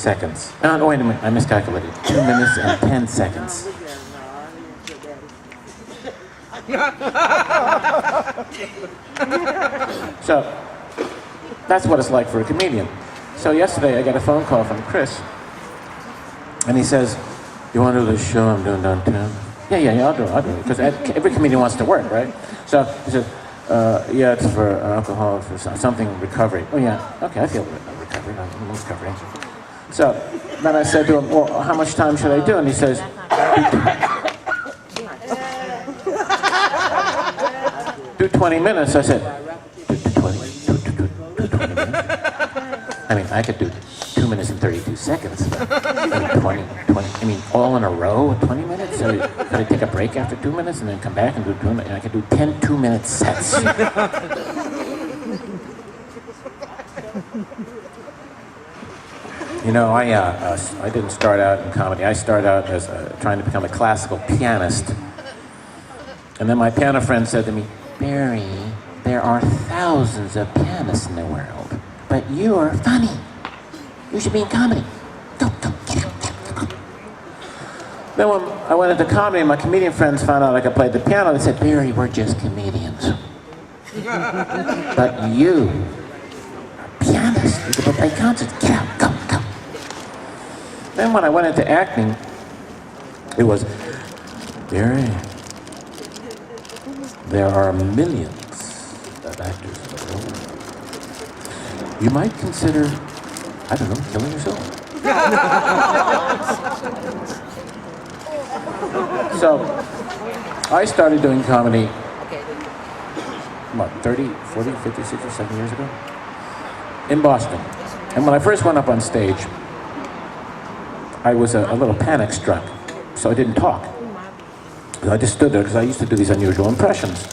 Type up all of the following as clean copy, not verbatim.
seconds. No, wait a minute, I miscalculated. 2 minutes and 10 seconds. So, that's what it's like for a comedian. So yesterday I got a phone call from Chris, and he says, "You want to do this show I'm doing downtown?" Yeah, I'll do it. Because every comedian wants to work, right? So he says, yeah, it's for alcohol, for something recovery. Oh yeah, okay, I feel recovery, I'm recovering. So then I said to him, well, how much time should I do? And he says, do 20 minutes. I said, do 20 minutes? I mean, I could do 2 minutes and 32 seconds. But, I mean, 20, I mean, all in a row, 20 minutes? So could I take a break after 2 minutes and then come back and do 2 minutes? And I could do 10 2-minute sets. You know, I didn't start out in comedy. I started out as trying to become a classical pianist. And then my piano friend said to me, "Barry, there are thousands of pianists in the world, but you're funny. You should be in comedy. Go, get out. Then when I went into comedy, my comedian friends found out I could play the piano. They said, "Barry, we're just comedians. But you are a pianist. You could play concerts. Get out, go." Then when I went into acting, it was, "Barry, there are millions of actors in the world. You might consider, I don't know, killing yourself." So, I started doing comedy, what, 30, 40, 50, 60, 70 years ago? In Boston. And when I first went up on stage, I was a little panic struck, so I didn't talk. I just stood there because I used to do these unusual impressions.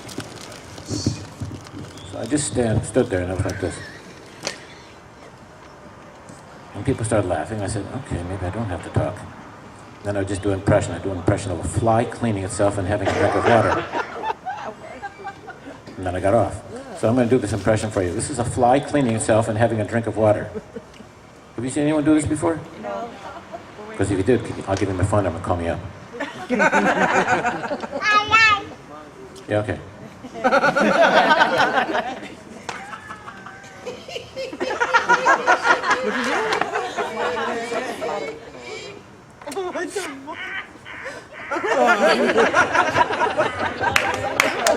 So I just stood there and I was like this. And people started laughing. I said, okay, maybe I don't have to talk. Then I would just do an impression. I'd do an impression of a fly cleaning itself and having a drink of water. And then I got off. So I'm going to do this impression for you. This is a fly cleaning itself and having a drink of water. Have you seen anyone do this before? No. Because if you did, I'll give you my phone number. Call me up. Yeah, okay.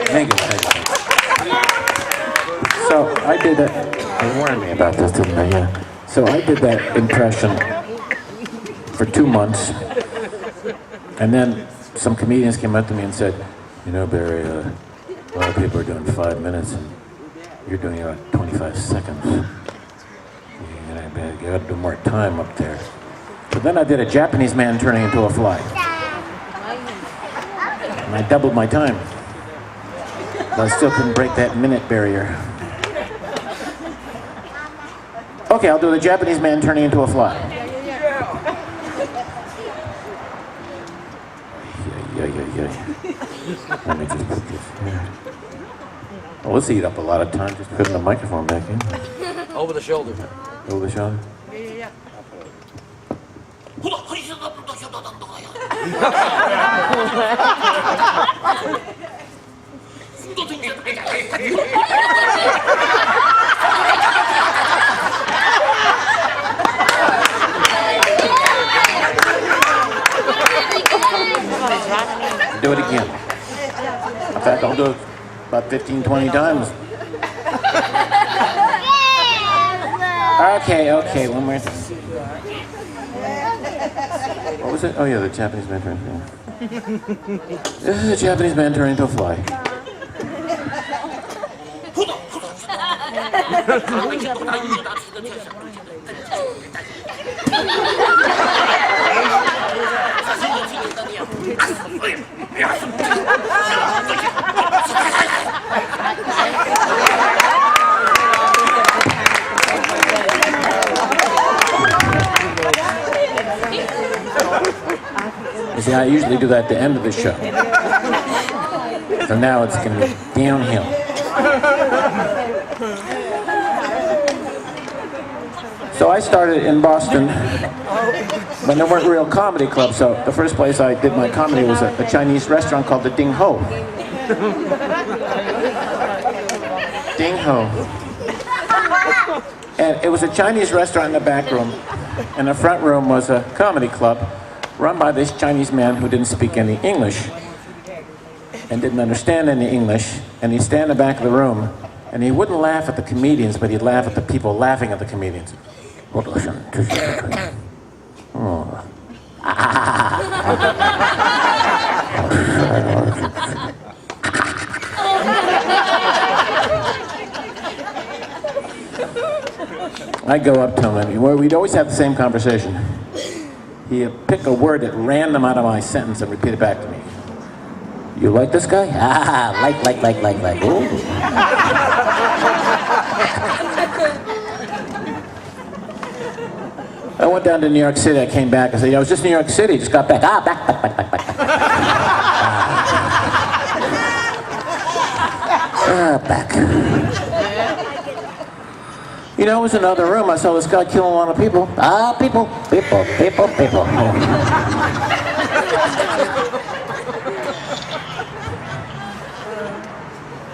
Thank you. So I did that. They warned me about this, didn't they? Yeah. So I did that impression for 2 months. And then some comedians came up to me and said, "You know, Barry, a lot of people are doing 5 minutes and you're doing about 25 seconds. You gotta do more time up there." But then I did a Japanese man turning into a fly. And I doubled my time. But I still couldn't break that minute barrier. Okay, I'll do the Japanese man turning into a fly. Yeah. Let me just put this here. Oh, let's eat up a lot of time just putting the microphone back in. Over the shoulder. Over the shoulder? Yeah. Do it again. In fact, I'll do it about 15, 20 times. Okay, one more thing. What was it? Oh yeah, the Japanese man turned into a fly. This is a Japanese man turning into a fly. You see, I usually do that at the end of the show. So now it's going to be downhill. So I started in Boston, but there weren't real comedy clubs, so the first place I did my comedy was at a Chinese restaurant called the Ding Ho. Ding Ho. And it was a Chinese restaurant in the back room, and the front room was a comedy club run by this Chinese man who didn't speak any English and didn't understand any English, and he'd stand in the back of the room, and he wouldn't laugh at the comedians, but he'd laugh at the people laughing at the comedians. Oh. I go up to him, and we'd always have the same conversation. He'd pick a word at random out of my sentence and repeat it back to me. You like this guy? Ah, like. Ooh. I went down to New York City. I came back. I said, I was just in New York City. Just got back. Back. Back. You know, I was in another room. I saw this guy killing a lot of people. People.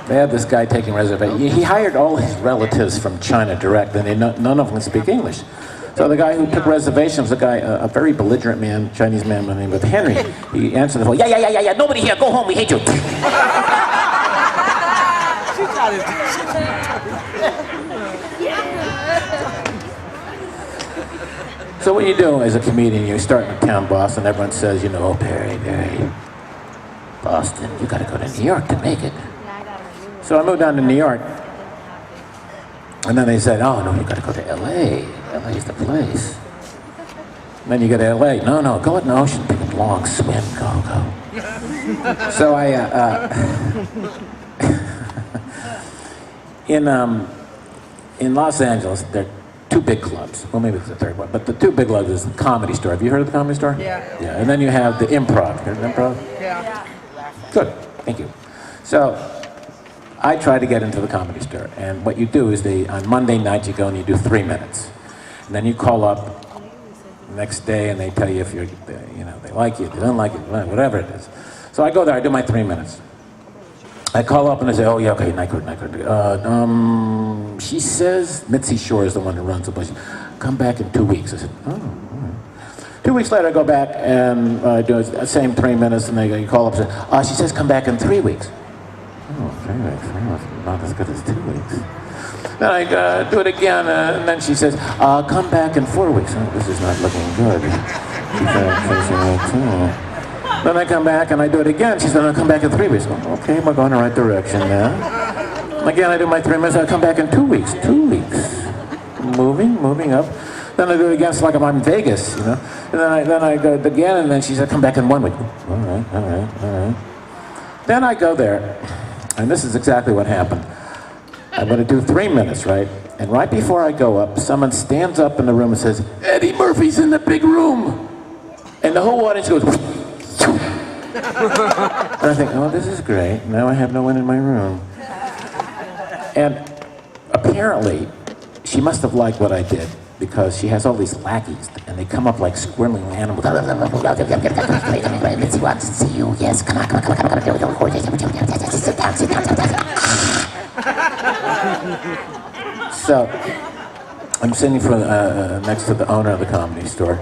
They had this guy taking reservations. He hired all his relatives from China direct, and none of them speak English. So the guy who took reservations was a guy, a very belligerent man, Chinese man by the name of Henry. He answered the phone, yeah, nobody here, go home, we hate you. So what you do as a comedian, you start in a town, Boston, everyone says, Barry, Boston, you gotta go to New York to make it. So I moved down to New York, and then they said, oh no, you gotta go to LA. LA's the place. And then you go to LA, no, go in the ocean, take a long swim, go. So in Los Angeles, there are two big clubs. Well, maybe it's the third one, but the two big clubs is the Comedy Store. Have you heard of the Comedy Store? Yeah. Yeah, and then you have the Improv. Heard of Improv? Yeah. Good, thank you. So I try to get into the Comedy Store, and what you do is on Monday night you go and you do 3 minutes, and then you call up the next day and they tell you if they like you, they don't like you, whatever it is. So I go there, I do my 3 minutes. I call up and I say, oh yeah, okay, Neikrug. She says, Mitzi Shore is the one who runs the place. Come back in 2 weeks. I said, oh, all right. 2 weeks later I go back and I do the same 3 minutes, and you call up and say, she says come back in 3 weeks. Oh, 3 weeks, not as good as 2 weeks. Then I do it again, and then she says, come back in 4 weeks. Oh, this is not looking good. Then I come back and I do it again. She said, I'll come back in 3 weeks. Oh, okay, we're going the right direction now. Again, I do my 3 minutes, I come back in 2 weeks. 2 weeks. Moving up. Then I do it again, it's like I'm in Vegas, And then I go again, and then she said, come back in 1 week. All right. Then I go there, and this is exactly what happened. I'm going to do 3 minutes, right? And right before I go up, someone stands up in the room and says, Eddie Murphy's in the big room. And the whole audience goes, and I think, oh, this is great. Now I have no one in my room. And apparently, she must have liked what I did, because she has all these lackeys, and they come up like squirming animals. Mitzi wants to see you. Yes, come on. Sit down. So, I'm sitting next to the owner of the Comedy Store,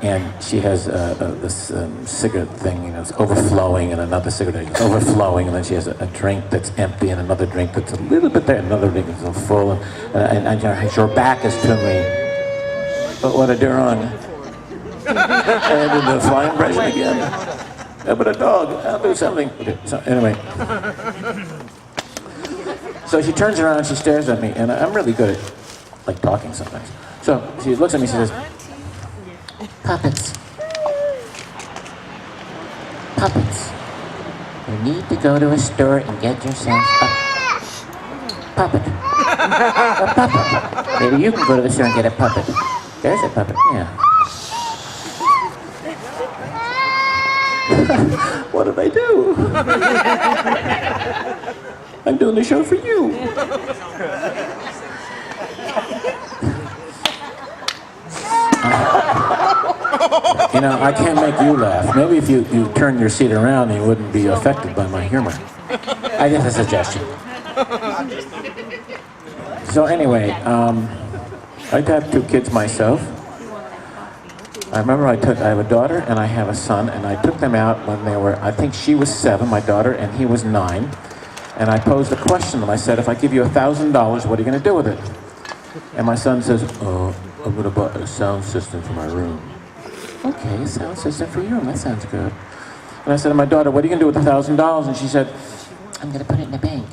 and she has this cigarette thing, it's overflowing, and another cigarette is overflowing, and then she has a drink that's empty, and another drink that's a little bit there, another drink that's full, and her back is to me. But what I do wrong? And I did the fly impression again. But a dog, I'll do something. Okay, so anyway. So she turns around, she stares at me, and I'm really good at talking sometimes. So she looks at me, she says, Puppets. You need to go to a store and get yourself a puppet. A puppet. Maybe you can go to the store and get a puppet. There's a puppet, yeah. What did I do? I'm doing the show for you. You know, I can't make you laugh. Maybe if you turn your seat around, you wouldn't be affected by my humor. I guess a suggestion. So anyway, I have 2 kids myself. I remember I have a daughter and I have a son, and I took them out when they were, I think she was 7, my daughter, and he was 9. And I posed a question to them. I said, if I give you $1,000, what are you going to do with it? And my son says, oh, I'm going to buy a sound system for my room. Okay, a sound system for your room, that sounds good. And I said to my daughter, what are you going to do with $1,000? And she said, I'm going to put it in the bank.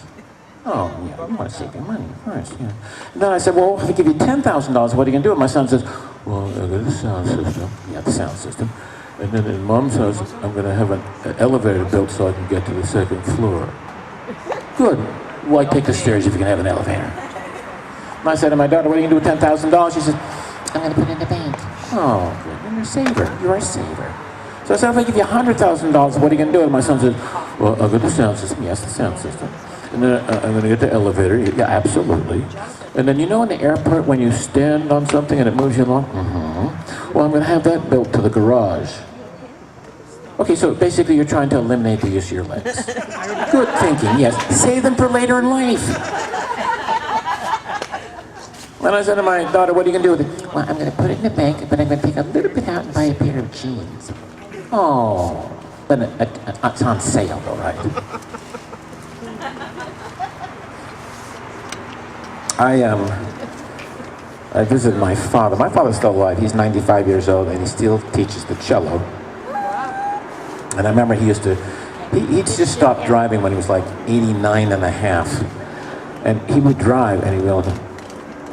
Oh, yeah, you want to save your money, of course, yeah. And then I said, well, if I give you $10,000, what are you going to do? And my son says, well, I got the sound system. Yeah, the sound system. And then in Mom's house, I'm going to have an elevator built so I can get to the 2nd floor. Good. Why take the stairs if you can have an elevator? And I said to my daughter, what are you going to do with $10,000? She said, I'm going to put it in the bank. Oh, good. You're a saver. You're a saver. So I said, if I give you $100,000, what are you going to do? And my son says, well, I'll get the sound system. Yes, the sound system. And then I'm going to get the elevator. Yeah, absolutely. And then you know in the airport when you stand on something and it moves you along? Mm-hmm. Well, I'm going to have that built to the garage. Okay, so basically you're trying to eliminate the use of your legs. Good thinking, yes. Save them for later in life. When I said to my daughter, what are you going to do with it? Well, I'm going to put it in the bank, but I'm going to take a little bit out and buy a pair of jeans. Oh, but it's on sale though, right? I visited my father. My father's still alive. He's 95 years old, and he still teaches the cello. And I remember he'd just stopped driving when he was like 89 and a half. And he would drive, and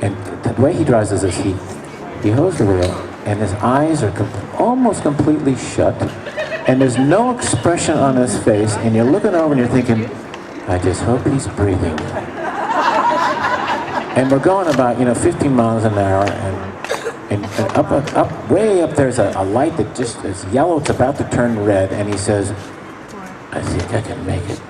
and the way he drives is this, he holds the wheel, and his eyes are almost completely shut, and there's no expression on his face, and you're looking over and you're thinking, I just hope he's breathing. And we're going about, 15 miles an hour, and up, way up there's a light that just is yellow, it's about to turn red, and he says, I think I can make it.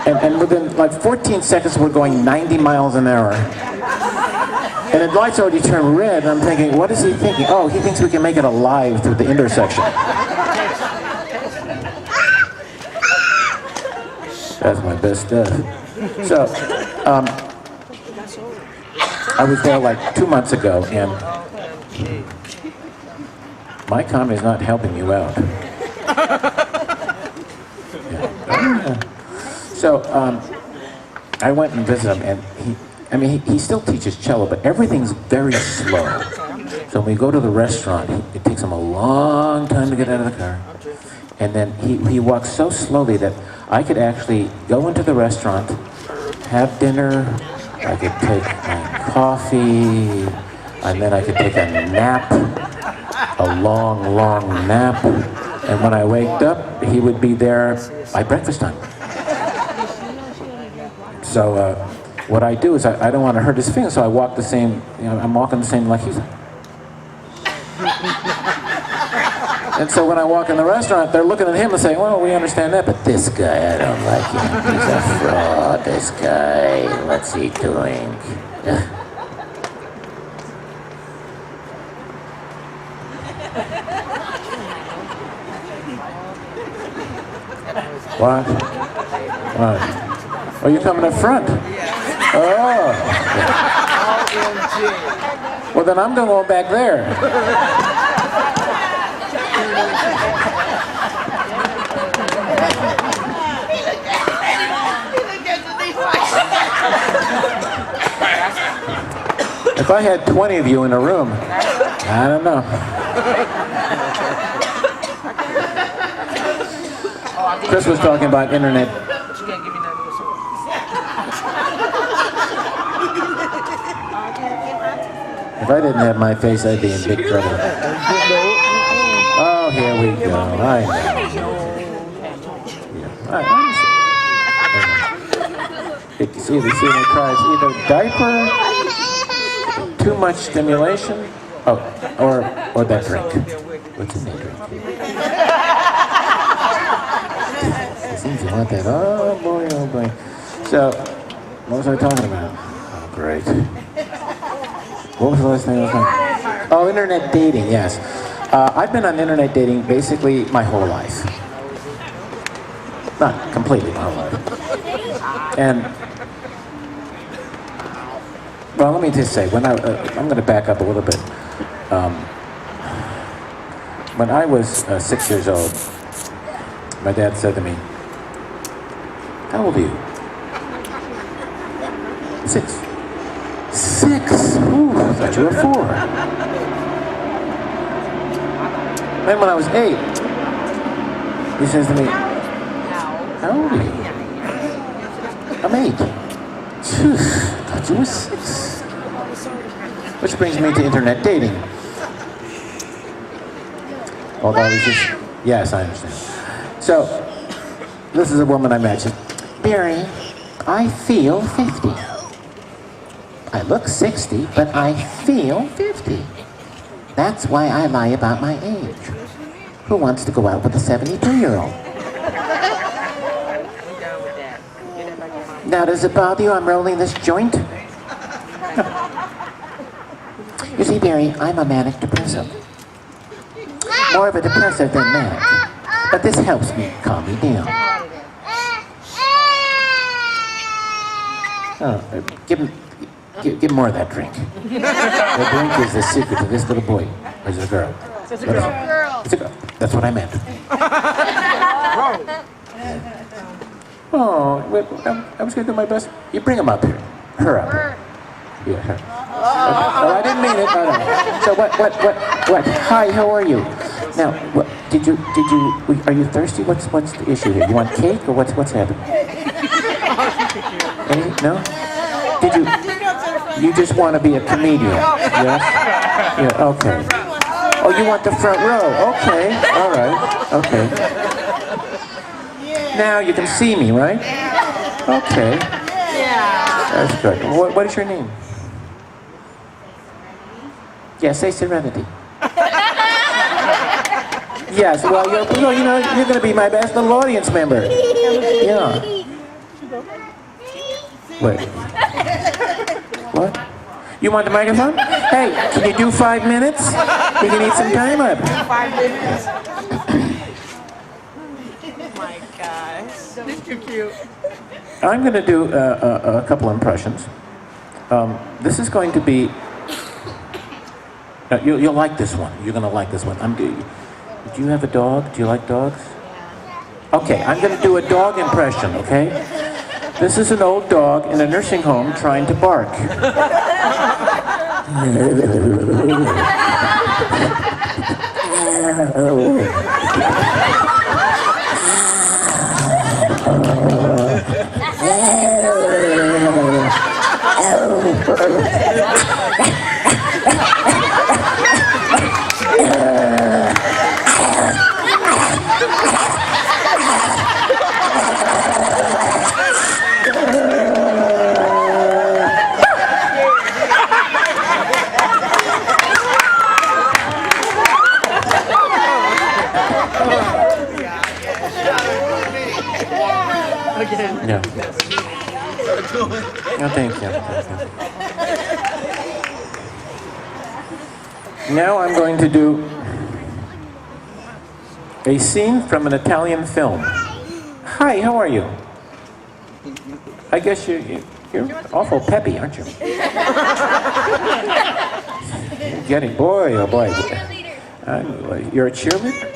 And within like 14 seconds, we're going 90 miles an hour. And the light's already turned red, and I'm thinking, what is he thinking? Oh, he thinks we can make it alive through the intersection. That's my best stuff. So, I was there like 2 months ago, and my comedy's not helping you out. Yeah. So, I went and visited him, and he still teaches cello, but everything's very slow. So when we go to the restaurant, it takes him a long time to get out of the car. And then he walks so slowly that I could actually go into the restaurant, have dinner, I could take my coffee, and then I could take a nap, a long, long nap. And when I waked up, he would be there by breakfast time. So what I do is I don't want to hurt his feelings, so I walk the same, I'm walking the same like he's. And so when I walk in the restaurant, they're looking at him and saying, well, we understand that, but this guy, I don't like him. He's a fraud, this guy. What's he doing? What? What? Oh, you're coming up front? Oh. Well, then I'm going to go back there. If I had 20 of you in a room, I don't know. Chris was talking about internet. If I didn't have my face, I'd be in big trouble. Oh, here we go. I know. You see the cries, either diaper, too much stimulation, or that drink. What's in that drink? It seems you want that. Oh boy, oh boy. So, what was I talking about? Oh, great. What was the last thing I was talking about? Oh, internet dating, yes. I've been on internet dating basically my whole life. Not completely my whole life. And, well, let me just say, when I'm going to back up a little bit. When I was 6 years old, my dad said to me, "How old are you?" 6. 6? Ooh, I thought you were 4. Then when I was 8, he says to me, "How old are you?" "I'm 8. Phew, I thought you were 6. Which brings me to internet dating. Although he's just, yes, I understand. So, this is a woman I met. She said, "Barry, I feel 50. I look 60, but I feel 50. That's why I lie about my age. Who wants to go out with a 72-year-old? Now, does it bother you I'm rolling this joint?" You see, Barry, I'm a manic depressive. More of a depressive than manic. But this helps me calm me down. Oh, give him more of that drink. The drink is the secret to this little boy. Or is it a girl? It's a girl. It's a girl. That's what I meant. Oh, wait, I was going to do my best. You bring him up here. Her up here. Yeah, her. Oh, I didn't mean it. No, no. So what? Hi, how are you? Now, what, are you thirsty? What's the issue here? You want cake or what's happening? No? You just want to be a comedian? Yes? Yeah, okay. Oh, you want the front row? Okay, all right, okay. Now you can see me, right? Okay. That's good. What is your name? Yeah, say Serenity. Yes, well, you're going to be my best little audience member. Yeah. Wait. What? You want the microphone? Hey, can you do 5 minutes? We can eat some time up. 5 minutes. Oh my gosh. That's too cute. I'm going to do a couple impressions. This is going to be... You'll like this one. You're going to like this one. Do you have a dog? Do you like dogs? Okay, I'm going to do a dog impression, okay? This is an old dog in a nursing home trying to bark. No. No, thank you. Now I'm going to do a scene from an Italian film. Hi, how are you? I guess you're awful peppy, aren't you? Get it, boy, oh boy. You're a cheerleader?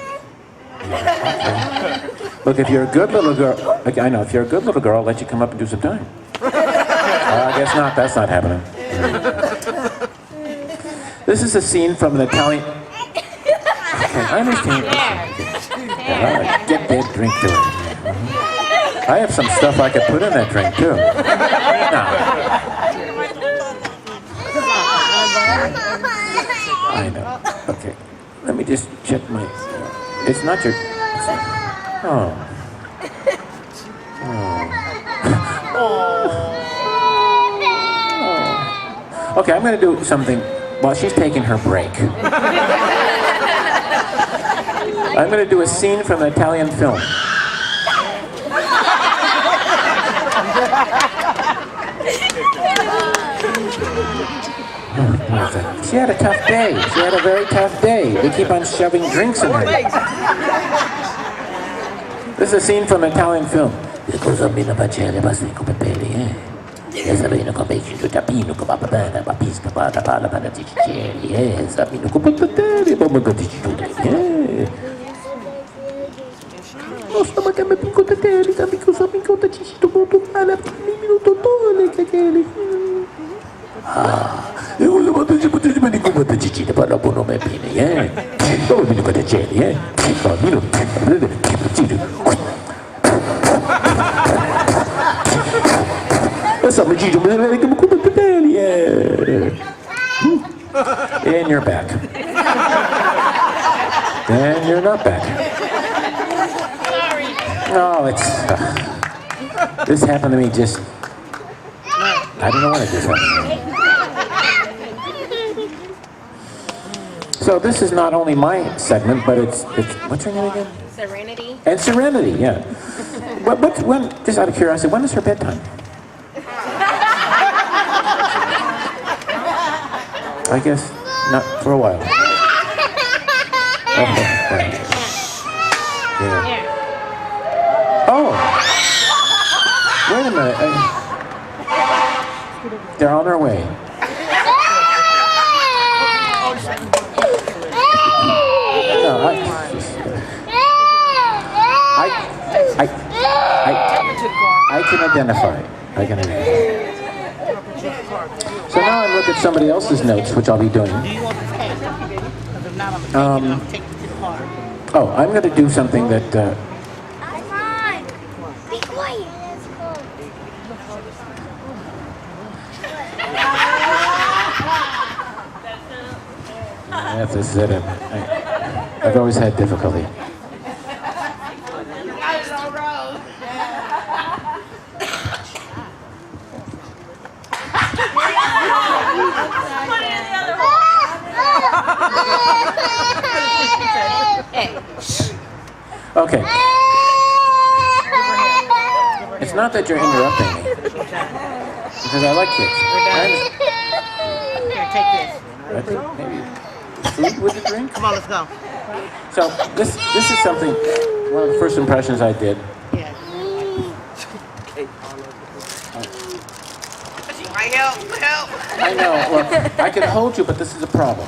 Yeah, okay. Look, if you're a good little girl, okay, I know, if you're a good little girl, I'll let you come up and do some time. I guess not, that's not happening. This is a scene from an Italian... Okay, I understand. Yeah, get that drink to it. I have some stuff I could put in that drink, too. I know. Okay, let me just check my... It's not your... Oh. Okay, I'm going to do something while she's taking her break. I'm going to do a scene from an Italian film. She had a tough day. She had a very tough day. They keep on shoving drinks in her. This is a scene from an Italian film. And you're back. And you're not back. No, it's... this happened to me just... I don't know when it just happened to me. So this is not only my segment, but it's what's her name again? Serenity. And Serenity, yeah. When, just out of curiosity, when is her bedtime? I guess not for a while. Okay, right. Yeah. Oh! Wait a minute. They're on their way. No, I can identify. I can identify. So now I'm looking at somebody else's notes, which I'll be doing. Oh, I'm going to do something that... Be quiet. This is it. I've always had difficulty. Okay. It's not that you're interrupting me, because I like kids. Here, take this. Maybe food with the drink? Come on, let's go. So this is something, one of the first impressions I did. Yeah. Help. I know, look, I can hold you, but this is a problem.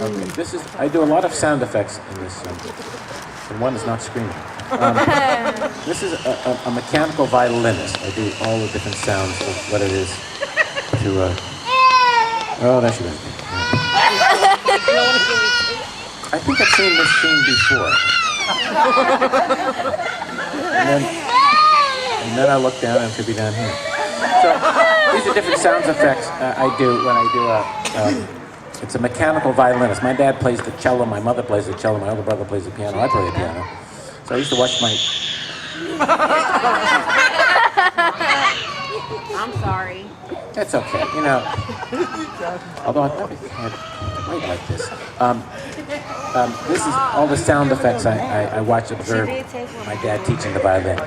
Okay, I do a lot of sound effects in this, and one is not screaming. This is a mechanical violinist. I do all the different sounds of what it is to, oh, there she goes. I think I've seen this scene before. And then I look down and it could be down here. So these are different sound effects I do when I do it's a mechanical violinist. My dad plays the cello, my mother plays the cello, my older brother plays the piano, I play the piano. So I used to watch my... I'm sorry. That's okay, you know. Although I probably can't wait like this. This is all the sound effects I watch, observe my dad teaching the violin.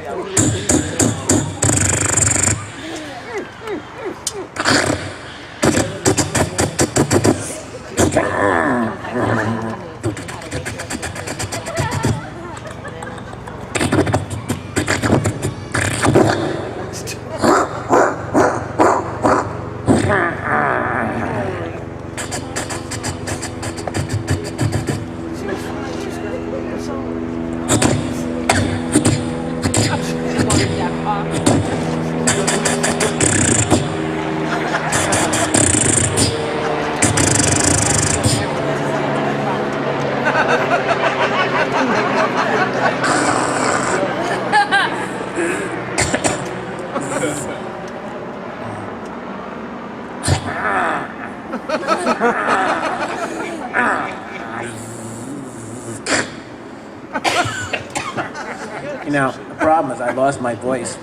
Now, the problem is I lost my voice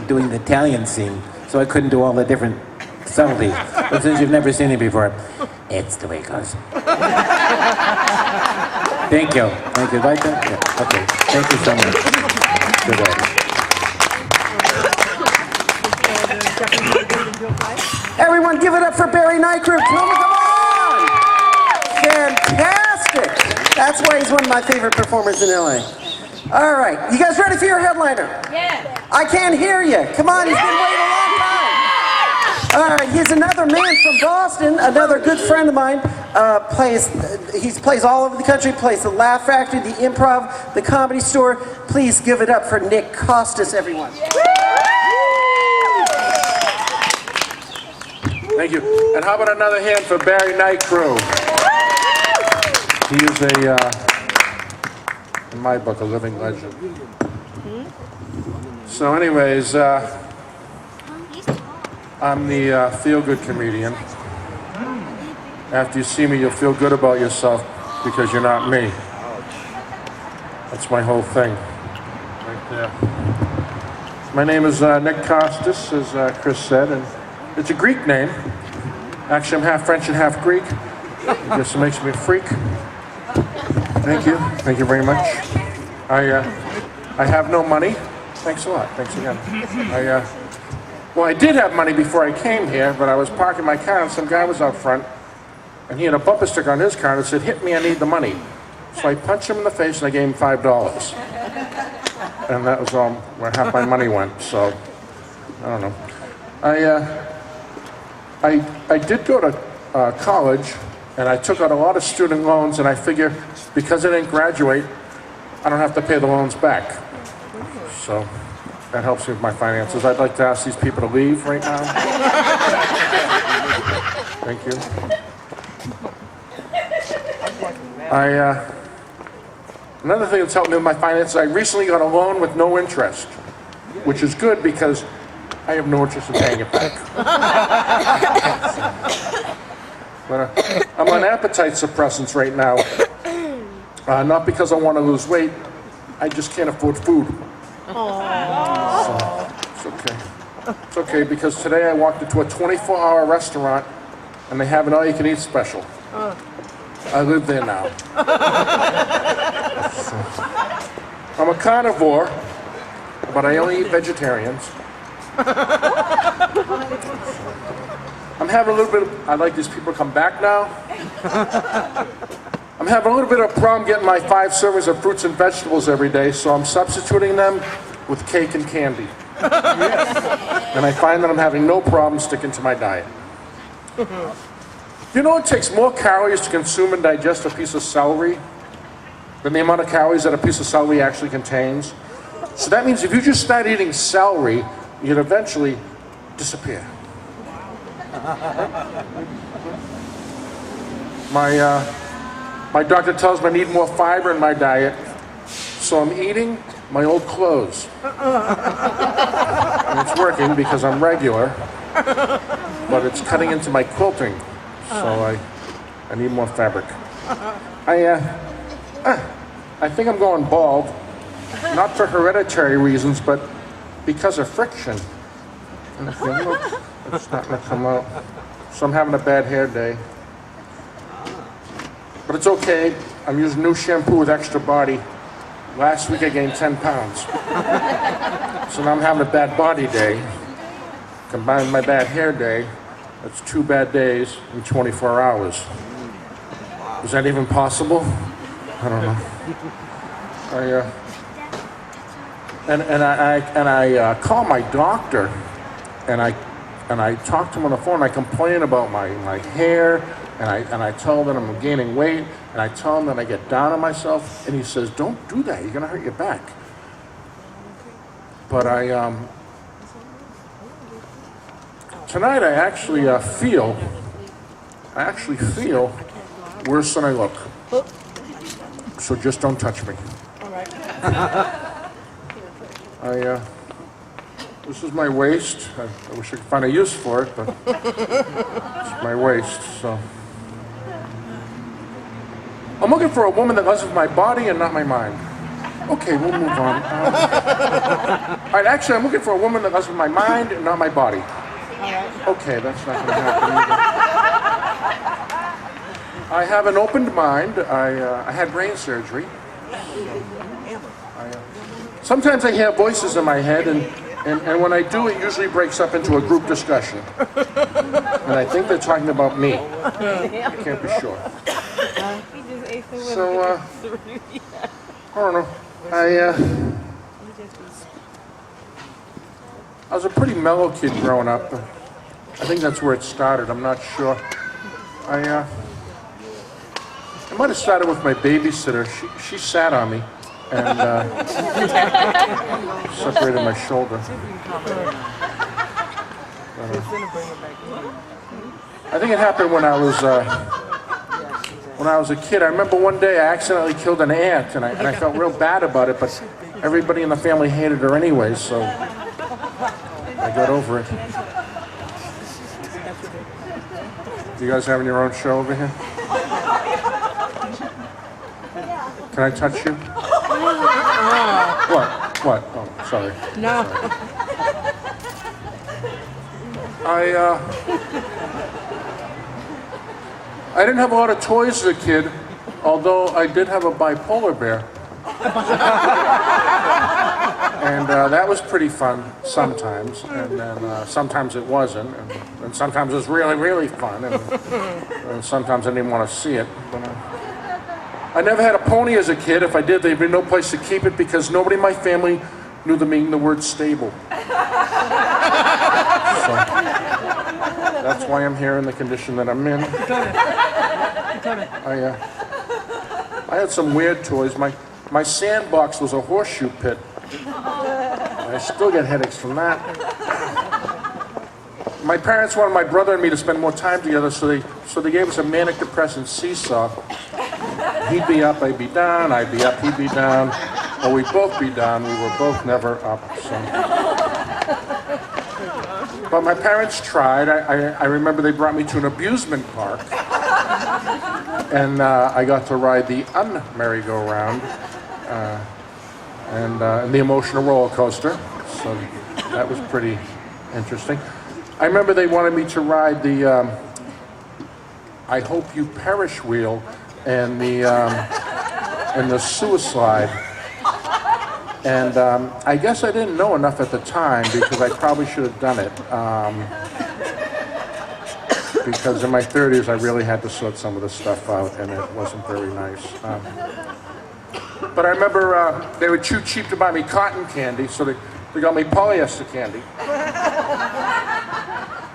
doing the Italian scene, so I couldn't do all the different subtleties. But since you've never seen it before, it's the way it goes. Thank you. Thank you. Like that? Yeah. Okay. Thank you so much. Good. Everyone give it up for Barry Neikrug. Come on! Fantastic! That's why he's one of my favorite performers in LA. All right, you guys ready for your headliner? Yeah. I can't hear you. Come on, he's been waiting a long time. All right, he's another man from Boston, another good friend of mine. He plays all over the country, plays the Laugh Factory, the Improv, the Comedy Store. Please give it up for Nick Costas, everyone. Thank you. And how about another hand for Barry Neikrug? He is in my book, a living legend. So anyways, I'm the feel-good comedian. After you see me, you'll feel good about yourself because you're not me. That's my whole thing, right there. My name is Nick Costas, as Chris said, and it's a Greek name. Actually, I'm half French and half Greek. I guess it makes me a freak. Thank you. Thank you very much. I have no money. Thanks a lot. Thanks again. Well, I did have money before I came here, but I was parking my car and some guy was out front and he had a bumper sticker on his car that said, "Hit me, I need the money." So I punched him in the face and I gave him $5. And that was all where half my money went, so I don't know. I did go to college and I took out a lot of student loans and I figure because I didn't graduate, I don't have to pay the loans back. So that helps me with my finances. I'd like to ask these people to leave right now. Thank you. Another thing that's helped me with my finances, I recently got a loan with no interest, which is good because I have no interest in paying it back. But I'm on appetite suppressants right now. Not because I want to lose weight, I just can't afford food. So, it's okay. It's okay because today I walked into a 24-hour restaurant and they have an all-you-can-eat special. I live there now. So, I'm a carnivore, but I only eat vegetarians. I'm having a little bit of, I like these people to come back now. I'm having a little bit of a problem getting my 5 servings of fruits and vegetables every day, so I'm substituting them with cake and candy. And I find that I'm having no problem sticking to my diet. You know it takes more calories to consume and digest a piece of celery than the amount of calories that a piece of celery actually contains? So that means if you just start eating celery, you'd eventually disappear. My doctor tells me I need more fiber in my diet, so I'm eating my old clothes. And it's working because I'm regular, but it's cutting into my quilting, so I need more fabric. I think I'm going bald, not for hereditary reasons, but because of friction. And if you look, it's not going to come out. So I'm having a bad hair day. But it's okay. I'm using new shampoo with extra body. Last week I gained 10 pounds. So now I'm having a bad body day. Combined with my bad hair day, that's 2 bad days in 24 hours. Is that even possible? I don't know. I call my doctor, and I talk to him on the phone. I complain about my hair, and I tell him that I'm gaining weight, and I tell him that I get down on myself, and he says, "Don't do that. You're gonna hurt your back." But tonight I actually feel worse than I look. So just don't touch me. All right. This is my waist. I wish I could find a use for it, but it's my waist, so. I'm looking for a woman that loves my body and not my mind. Okay, we'll move on. All right, actually, I'm looking for a woman that loves my mind and not my body. Okay, that's not going to happen either. I have an opened mind. I had brain surgery. Sometimes I hear voices in my head, and And when I do, it usually breaks up into a group discussion. And I think they're talking about me. I can't be sure. So, I don't know. I was a pretty mellow kid growing up. I think that's where it started. I'm not sure. I might have started with my babysitter. She sat on me and separated my shoulder. I think it happened when I was a kid. I remember one day I accidentally killed an ant, and I felt real bad about it, but everybody in the family hated her anyway, so I got over it. You guys having your own show over here? Can I touch you? What? Oh, sorry. No. I didn't have a lot of toys as a kid, although I did have a bipolar bear. And that was pretty fun sometimes, and then sometimes it wasn't, and sometimes it was really, really fun, and sometimes I didn't want to see it. But, I never had a pony as a kid. If I did, there'd be no place to keep it because nobody in my family knew the meaning of the word stable. So, that's why I'm here in the condition that I'm in. I had some weird toys. My sandbox was a horseshoe pit. I still get headaches from that. My parents wanted my brother and me to spend more time together, so they gave us a manic depressant seesaw. He'd be up, I'd be down, I'd be up, he'd be down, or we'd both be down. We were both never up. So. But my parents tried. I remember they brought me to an amusement park, and I got to ride the un-merry-go-round and the emotional roller coaster. So that was pretty interesting. I remember they wanted me to ride the I Hope You Perish wheel and the suicide. And I guess I didn't know enough at the time because I probably should have done it. Because in my 30s, I really had to sort some of this stuff out, and it wasn't very nice. But I remember they were too cheap to buy me cotton candy, so they got me polyester candy.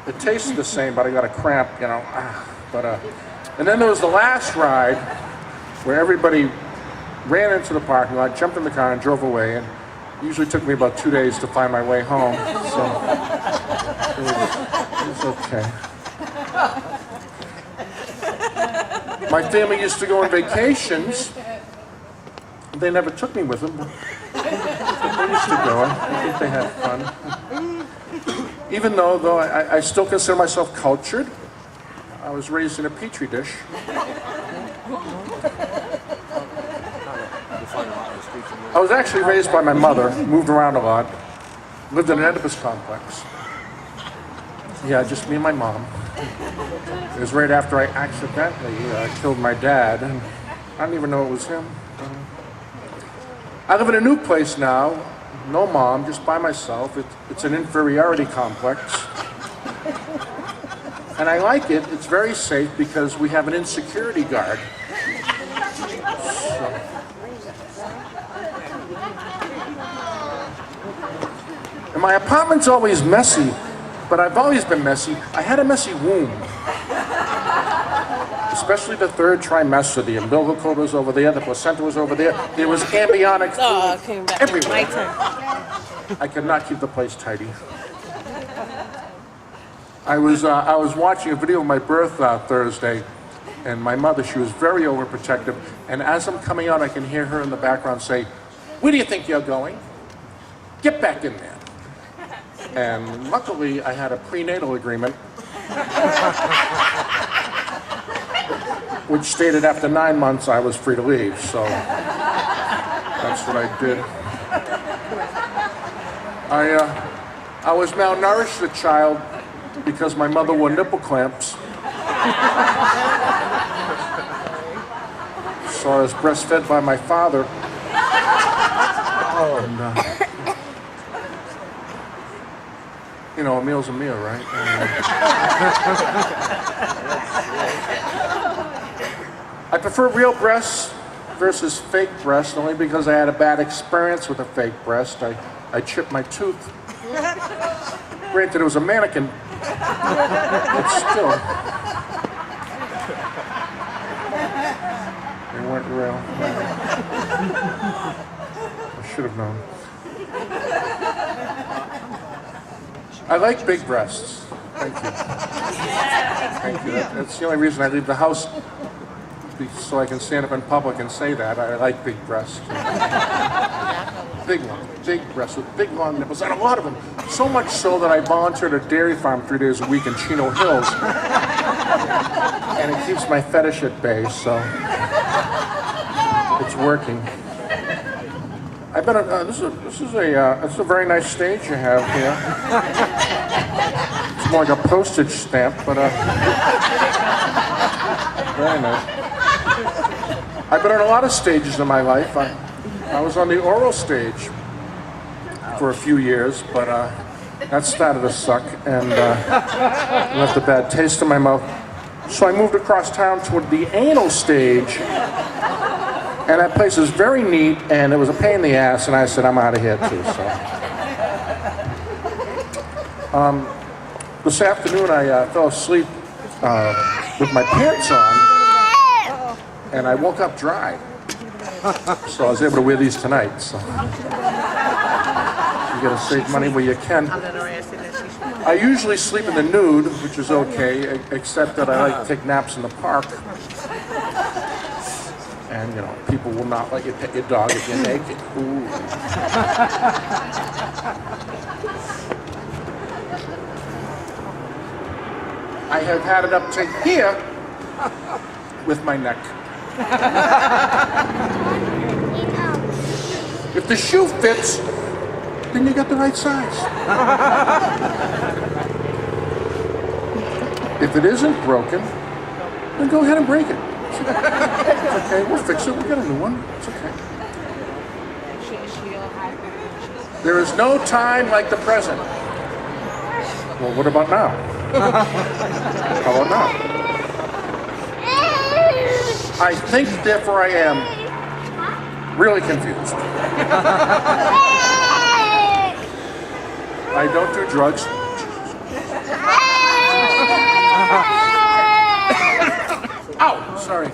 It tasted the same, but I got a cramp, you know. And then there was the last ride where everybody ran into the parking lot, jumped in the car, and drove away. And it usually took me about 2 days to find my way home. So it was okay. My family used to go on vacations. They never took me with them, but they used to go. I think they had fun. Even though I still consider myself cultured, I was raised in a petri dish. I was actually raised by my mother, moved around a lot, lived in an Oedipus complex. Yeah, just me and my mom. It was right after I accidentally killed my dad, and I don't even know it was him. I live in a new place now, no mom, just by myself. It's an inferiority complex. And I like it. It's very safe because we have an insecurity guard. So. And my apartment's always messy, but I've always been messy. I had a messy womb. Especially the third trimester. The umbilical cord was over there, the placenta was over there. There was amniotic fluid everywhere. I could not keep the place tidy. I was watching a video of my birth Thursday, and my mother, she was very overprotective, and as I'm coming out, I can hear her in the background say, "Where do you think you're going? Get back in there." And luckily, I had a prenatal agreement, which stated after 9 months I was free to leave, so that's what I did. I was malnourished as a child because my mother wore nipple clamps. So I was breastfed by my father. And, know, a meal's a meal, right? I prefer real breasts versus fake breasts, only because I had a bad experience with a fake breast. I chipped my tooth. Granted, it was a mannequin, but still. They weren't real. I should have known. I like big breasts. Thank you. Thank you. That's the only reason I leave the house, so I can stand up in public and say that. I like big breasts. Big ones, big breasts with big long nipples, and a lot of them. So much so that I volunteered at a dairy farm 3 days a week in Chino Hills. And it keeps my fetish at bay, so it's working. I bet this is a very nice stage you have here. It's more like a postage stamp, but very nice. I've been on a lot of stages in my life. I was on the oral stage for a few years, but that started to suck and left a bad taste in my mouth. So I moved across town toward the anal stage, and that place is very neat, and it was a pain in the ass, and I said, I'm out of here too. So, this afternoon I fell asleep with my pants on, and I woke up dry. So I was able to wear these tonight. So you gotta save money where you can. I usually sleep in the nude, which is okay, except that I like to take naps in the park. And you know, people will not let you pet your dog if you're naked. Ooh. I have had it up to here with my neck. If the shoe fits, then you got the right size. If it isn't broken, then go ahead and break it. It's okay, we'll fix it. We'll get a new one. It's okay. There is no time like the present. Well, what about now? How about now? I think, therefore I am really confused. I don't do drugs. Ow! Sorry.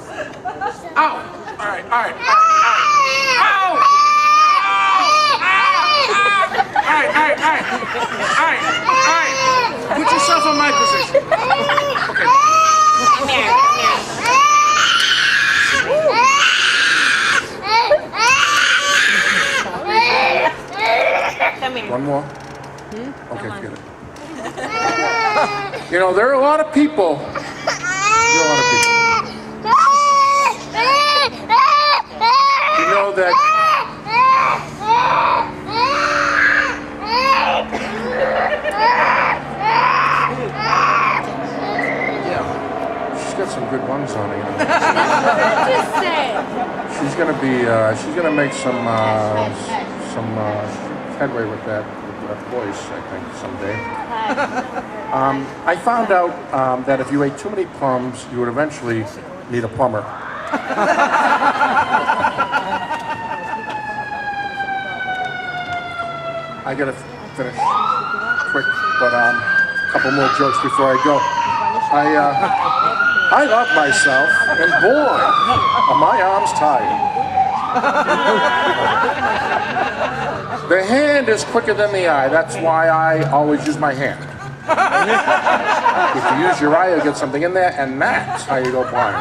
Ow! All right. Ow! Ow! All right. Put yourself in my position. Okay. Come here. One more? Okay, forget it. You know, there are a lot of people. You know that. Yeah. She's got some good ones on her. You know. Just say. She's gonna make some headway with that voice, I think, someday. I found out that if you ate too many plums, you would eventually need a plumber. I gotta finish quick, but a couple more jokes before I go. I love myself, and boy, are my arms tired. The hand is quicker than the eye. That's why I always use my hand. If you use your eye, you'll get something in there, and that's how you go blind.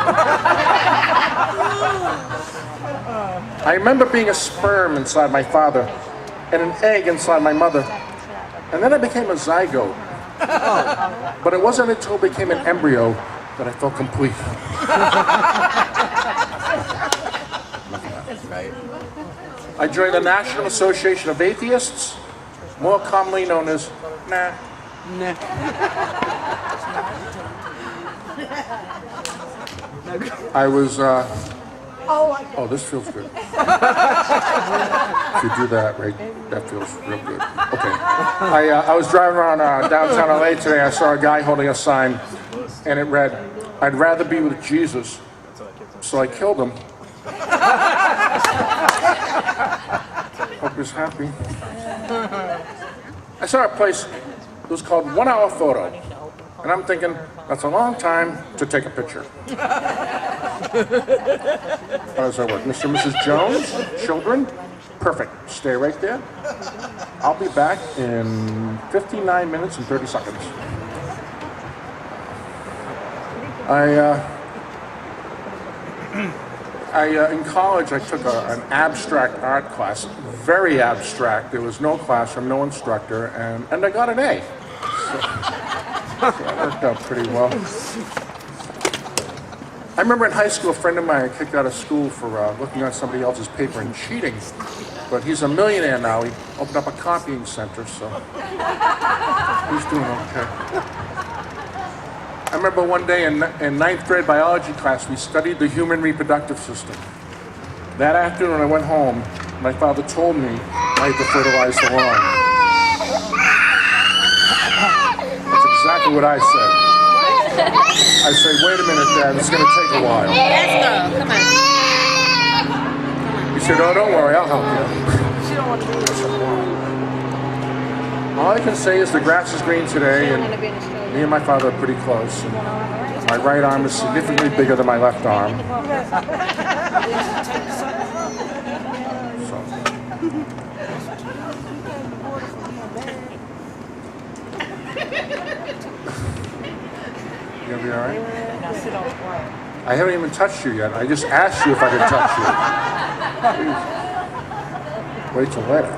I remember being a sperm inside my father and an egg inside my mother, and then I became a zygote. But it wasn't until it became an embryo that I felt complete. I joined the National Association of Atheists, more commonly known as NAH. I Oh, this feels good. If you do that, right, that feels real good. Okay. I was driving around downtown LA today. I saw a guy holding a sign, and it read, "I'd rather be with Jesus." So I killed him. Hope he's happy. I saw a place, it was called 1 Hour Photo. And I'm thinking, that's a long time to take a picture. How does that work? Mr. and Mrs. Jones, children? Perfect. Stay right there. I'll be back in 59 minutes and 30 seconds. In college, I took an abstract art class, very abstract. There was no classroom, no instructor, and I got an A. So that worked out pretty well. I remember in high school, a friend of mine kicked out of school for looking at somebody else's paper and cheating. But he's a millionaire now. He opened up a copying center, so he's doing okay. I remember one day in ninth grade biology class, we studied the human reproductive system. That afternoon, I went home. My father told me I had to fertilize the lawn. That's exactly what I said. I said, wait a minute, Dad, it's going to take a while. Let's go. Come on. He said, oh, don't worry, I'll help you. All I can say is the grass is green today, and me and my father are pretty close. And my right arm is significantly bigger than my left arm. So. You gonna be all right? I haven't even touched you yet. I just asked you if I could touch you. Please. Wait till later.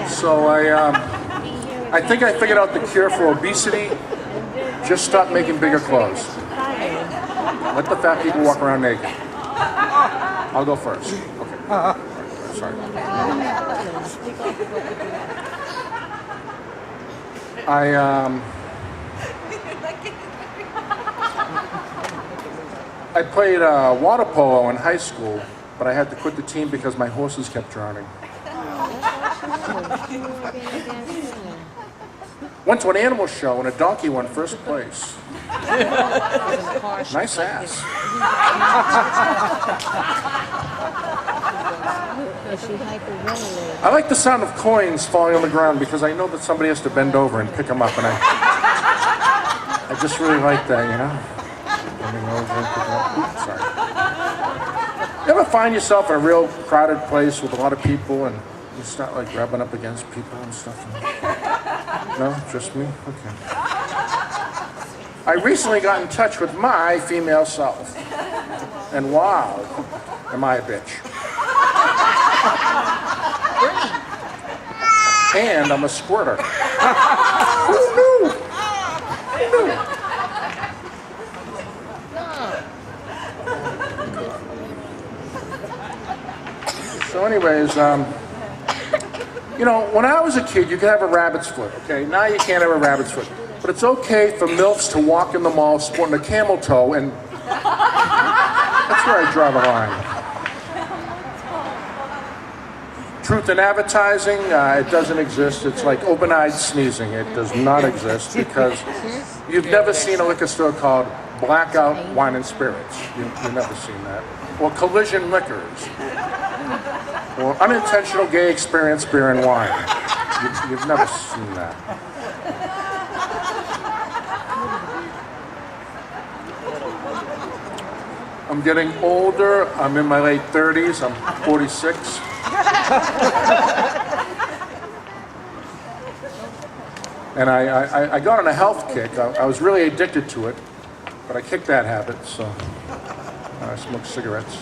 So I think I figured out the cure for obesity. Just stop making bigger clothes. Let the fat people walk around naked. I'll go first. Okay. Sorry. I played water polo in high school, but I had to quit the team because my horses kept drowning. Went to an animal show and a donkey won first place. Nice ass. I like the sound of coins falling on the ground because I know that somebody has to bend over and pick them up, and I just really like that, you know? Bending over and picking up. Oops, sorry. You ever find yourself in a real crowded place with a lot of people and you start like rubbing up against people and stuff? No? Just me? Okay. I recently got in touch with my female self. And wow, am I a bitch. And I'm a squirter. Who knew? Who knew? So anyways, you know, when I was a kid, you could have a rabbit's foot, okay? Now you can't have a rabbit's foot. But it's okay for MILFs to walk in the mall sporting a camel toe, and that's where I draw the line. Truth in advertising, it doesn't exist. It's like open-eyed sneezing. It does not exist because you've never seen a liquor store called Blackout Wine and Spirits. You've never seen that. Or Collision Liquors. Or Unintentional Gay Experience Beer and Wine. You've never seen that. I'm getting older. I'm in my late 30s. I'm 46. And I got on a health kick. I was really addicted to it, but I kicked that habit, so I smoke cigarettes.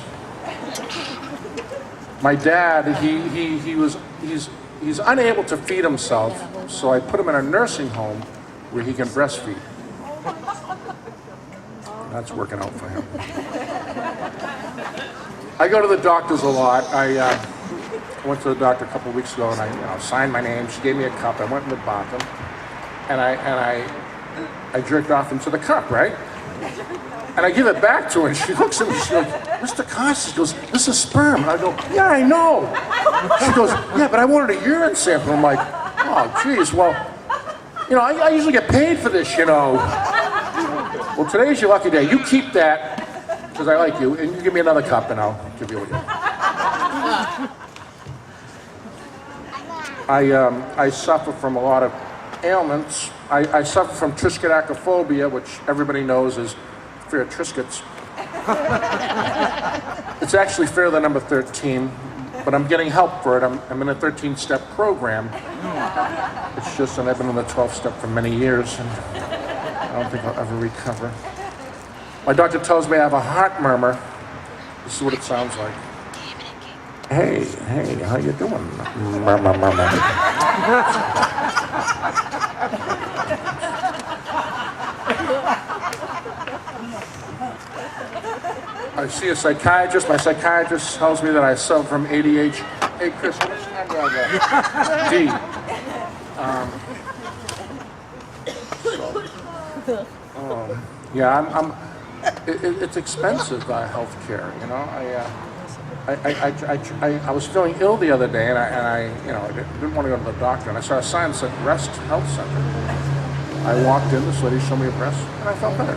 My dad, he's unable to feed himself, so I put him in a nursing home where he can breastfeed. That's working out for him. I go to the doctors a lot. I went to the doctor a couple of weeks ago and I signed my name. She gave me a cup. I went in the bathroom and I jerked off into the cup, right? And I give it back to her, and she looks at me, she's like, Mr. Costas, she goes, this is sperm. And I go, yeah, I know. She goes, yeah, but I wanted a urine sample. I'm like, oh, geez, well, you know, I usually get paid for this, you know. Well, today's your lucky day. You keep that, because I like you, and you give me another cup, and I'll give you a I suffer from a lot of ailments. I suffer from triskaidekaphobia, which everybody knows is fear of Triscuits. It's actually fear of the number 13, but I'm getting help for it. I'm in a 13-step program. It's just that I've been on the 12-step for many years, and I don't think I'll ever recover. My doctor tells me I have a heart murmur. This is what it sounds like. Hey, how you doing? Murmur, murmur. I see a psychiatrist. My psychiatrist tells me that I suffer from ADHD. Hey, Chris, what's that? D. Yeah, it's expensive, health care, you know. I was feeling ill the other day, and I didn't want to go to the doctor, and I saw a sign that said Breast Health Center. I walked in, this lady showed me a breast, and I felt better.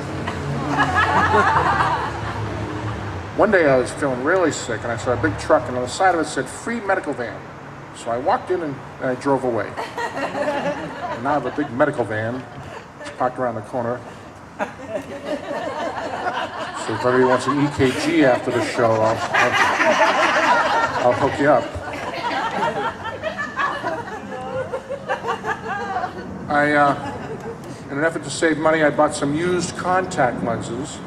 One day I was feeling really sick, and I saw a big truck, and on the side of it said free medical van. So I walked in and I drove away. And now I have a big medical van. It's parked around the corner. So if anybody wants an EKG after the show, I'll hook you up. In an effort to save money, I bought some used contact lenses.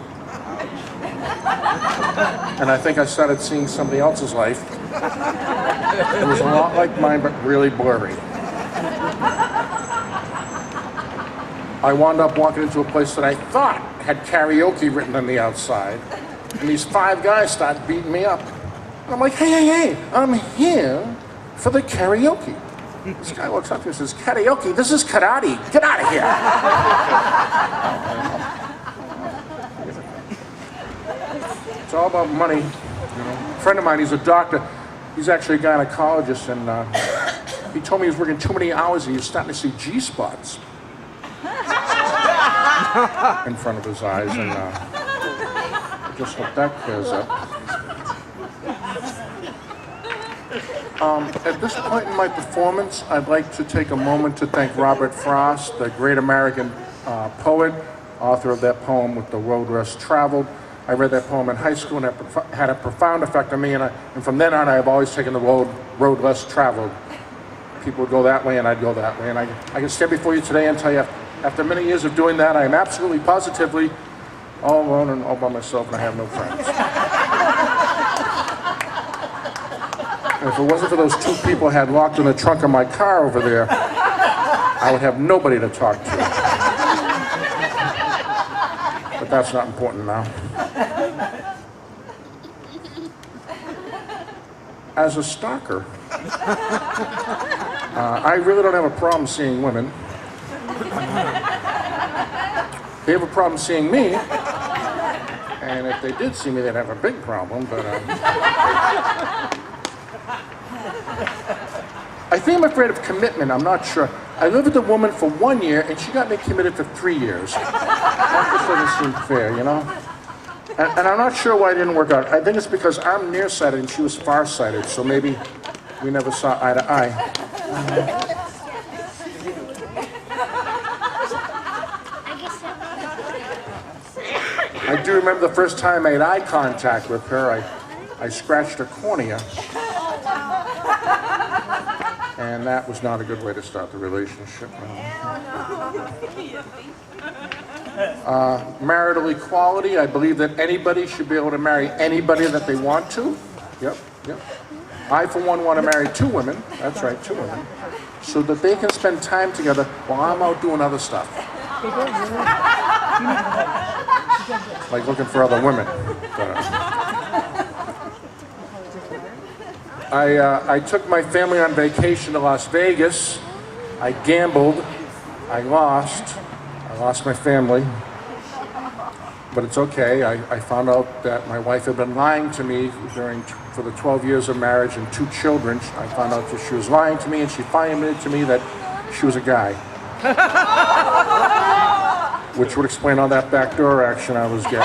And I think I started seeing somebody else's life. It was a lot like mine, but really blurry. I wound up walking into a place that I thought had karaoke written on the outside. And these 5 guys started beating me up. And I'm like, hey, I'm here for the karaoke. This guy walks up to me and says, karaoke? This is karate. Get out of here. It's all about money. You know? A friend of mine, he's a doctor. He's actually a gynecologist, and he told me he was working too many hours and he was starting to see G-spots in front of his eyes, and I just hope that clears up. At this point in my performance, I'd like to take a moment to thank Robert Frost, the great American poet, author of that poem with the road less traveled. I read that poem in high school, and it had a profound effect on me, and from then on, I have always taken the road less traveled. People would go that way, and I'd go that way, and I can stand before you today and tell you, after many years of doing that, I am absolutely, positively all alone and all by myself, and I have no friends. And if it wasn't for those 2 people I had locked in the trunk of my car over there, I would have nobody to talk to. But that's not important now. As a stalker, I really don't have a problem seeing women. They have a problem seeing me, and if they did see me, they'd have a big problem, but I think I'm afraid of commitment. I'm not sure. I lived with a woman for 1 year, and she got me committed for 3 years. That just doesn't seem fair, you know? And I'm not sure why it didn't work out. I think it's because I'm nearsighted and she was farsighted, so maybe we never saw eye to eye. I do remember the first time I had eye contact with her, I scratched her cornea. And that was not a good way to start the relationship. Marital equality, I believe that anybody should be able to marry anybody that they want to. Yep. I, for one, want to marry 2 women. That's right, 2 women. So that they can spend time together while I'm out doing other stuff. Like looking for other women. I took my family on vacation to Las Vegas. I gambled. I lost my family. but it's okay. I found out that my wife had been lying to me for the 12 years of marriage and 2 children. I found out that she was lying to me, and she finally admitted to me that she was a guy. Which would explain all that backdoor action I was getting.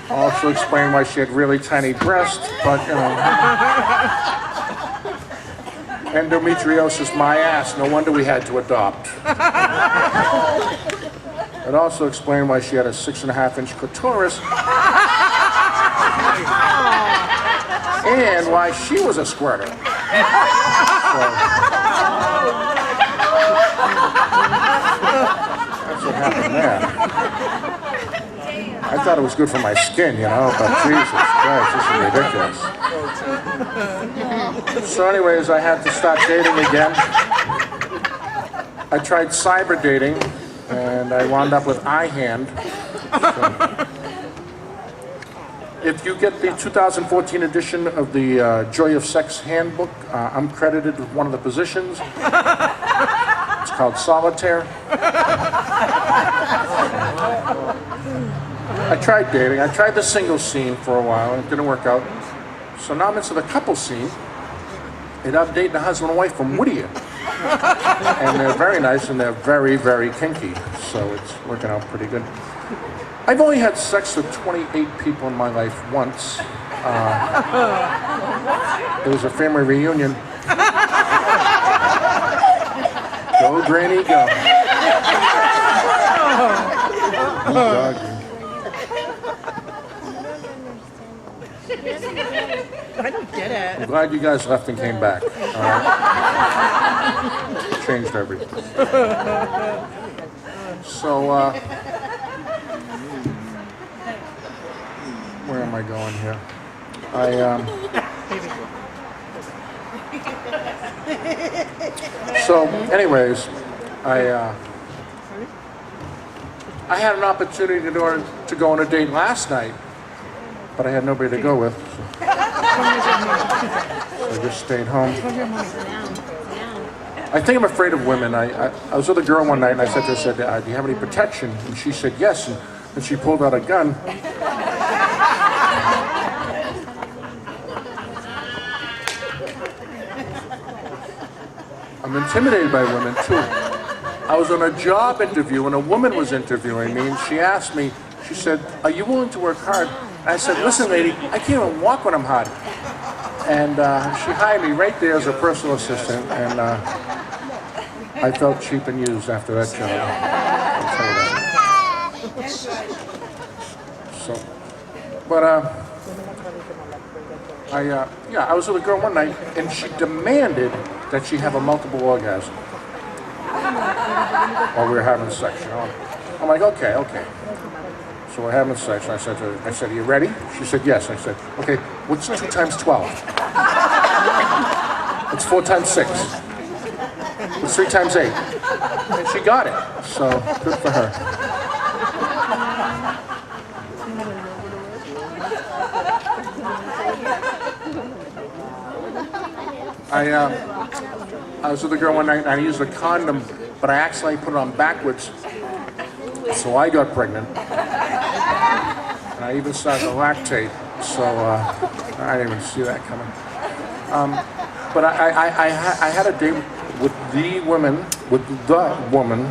Also explain why she had really tiny breasts, but you know. Endometriosis, my ass. No wonder we had to adopt. It also explained why she had a 6.5-inch clitoris. And why she was a squirter. So, that's what happened there. I thought it was good for my skin, you know, but Jesus Christ, this is ridiculous. So anyways, I had to start dating again. I tried cyber dating, and I wound up with iHand. So, if you get the 2014 edition of the Joy of Sex Handbook, I'm credited with one of the positions. It's called Solitaire. I tried dating. I tried the single scene for a while, and it didn't work out. So now I'm into the couple scene, and I'm dating a husband and wife from Whittier. And they're very nice, and they're very, very kinky. So it's working out pretty good. I've only had sex with 28 people in my life once. It was a family reunion. Go, Granny, go. Doggy. I don't get it. I'm glad you guys left and came back. All right. Changed everything. So, where am I going here? So, anyways, I had an opportunity to go on a date last night, but I had nobody to go with. So I just stayed home. I think I'm afraid of women. I was with a girl one night, and I said to her, do you have any protection? And she said yes, and she pulled out a gun. I'm intimidated by women, too. I was on a job interview, and a woman was interviewing me, and she asked me, she said, are you willing to work hard? And I said, listen, lady, I can't even walk when I'm hot. And she hired me right there as a personal assistant, and I felt cheap and used after that job. I'll tell you that. So, but I was with a girl one night, and she demanded that she have a multiple orgasm while we were having sex. You know, I'm like, okay. So we're having sex, and I said to her, are you ready? She said, yes. I said, okay, what's 2 times 12? What's 4 times 6? What's 3 times 8? And she got it, so good for her. I was with a girl one night, and I used a condom, but I accidentally put it on backwards, so I got pregnant. And I even started to lactate, so I didn't even see that coming. But I had a date with the woman,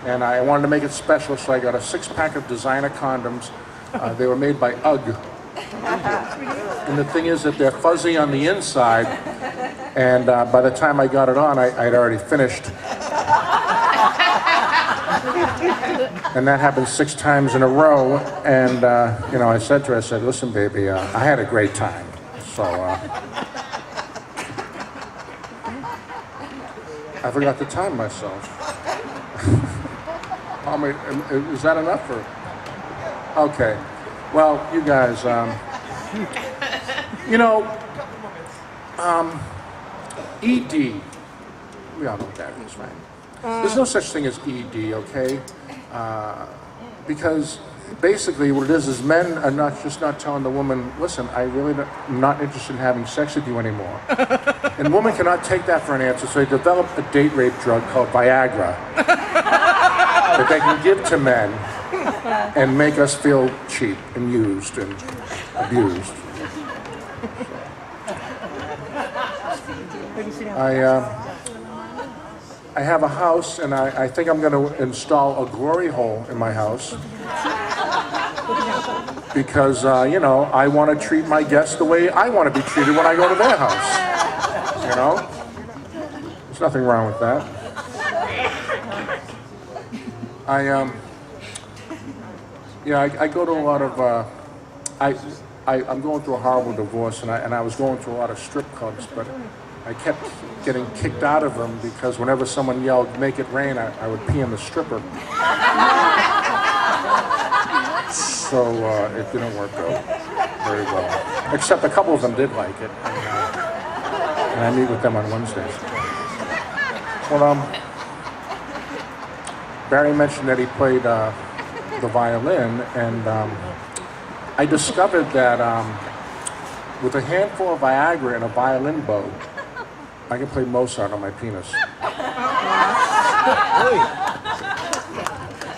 and I wanted to make it special, so I got a 6-pack of designer condoms. They were made by UGG. And the thing is that they're fuzzy on the inside, and by the time I got it on, I'd already finished. And that happened 6 times in a row, and I said to her, listen, baby, I had a great time. So I forgot to time myself. I mean, is that enough? Okay. Well, you guys, ED, we all know what that is, right? There's no such thing as ED, okay? Because basically what it is men are not telling the woman, listen, I'm not interested in having sex with you anymore. And women cannot take that for an answer, so they develop a date rape drug called Viagra that they can give to men and make us feel cheap and used and abused. I have a house, and I think I'm going to install a glory hole in my house because, you know, I want to treat my guests the way I want to be treated when I go to their house. You know? There's nothing wrong with that. I go to a lot of, I'm going through a horrible divorce, and I was going to a lot of strip clubs, but I kept getting kicked out of them because whenever someone yelled, make it rain, I would pee on the stripper. So it didn't work out very well. Except a couple of them did like it. And I meet with them on Wednesdays. Well, Barry mentioned that he played the violin, and I discovered that with a handful of Viagra and a violin bow, I can play Mozart on my penis.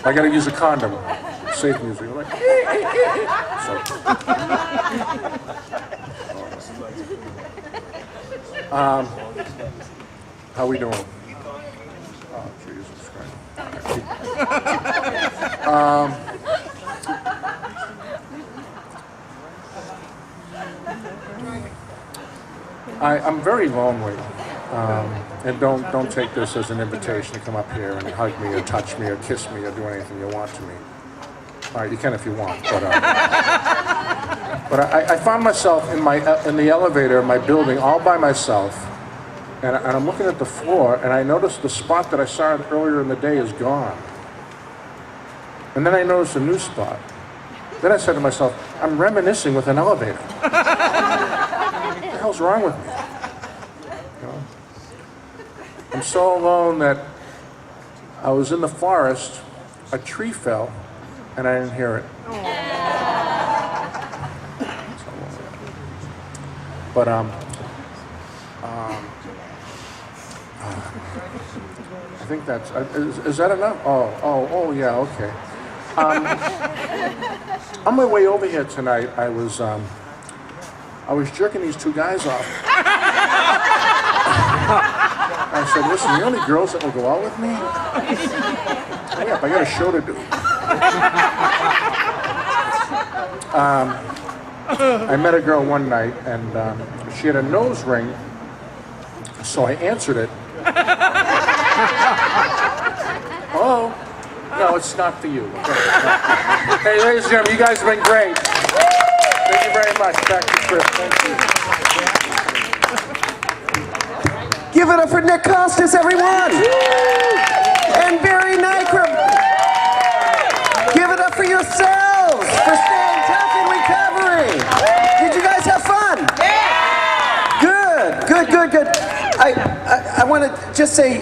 I gotta use a condom. Safe music. Like, so. How we doing? Oh, Jesus Christ. I'm very lonely, and don't take this as an invitation to come up here and hug me or touch me or kiss me or do anything you want to me. All right, you can if you want, but I found myself in the elevator of my building all by myself, and I'm looking at the floor, and I noticed the spot that I saw earlier in the day is gone, and then I noticed a new spot. Then I said to myself, I'm reminiscing with an elevator. What the hell's wrong with me? You know? I'm so alone that I was in the forest, a tree fell, and I didn't hear it. But I think that's is that enough? Oh yeah, okay. On my way over here tonight, I was jerking these two guys off. I said, listen, the only girls that will go out with me? Hurry up, I got a show to do. I met a girl one night, and she had a nose ring, so I answered it. Hello? No, it's not for you. Hey, ladies and gentlemen, you guys have been great. Thank you very much. Back to Chris. Thank you. Give it up for Nick Costas, everyone! And Barry Neikrug. Give it up for yourselves for staying tough in recovery. Did you guys have fun? Yeah! Good. I want to just say...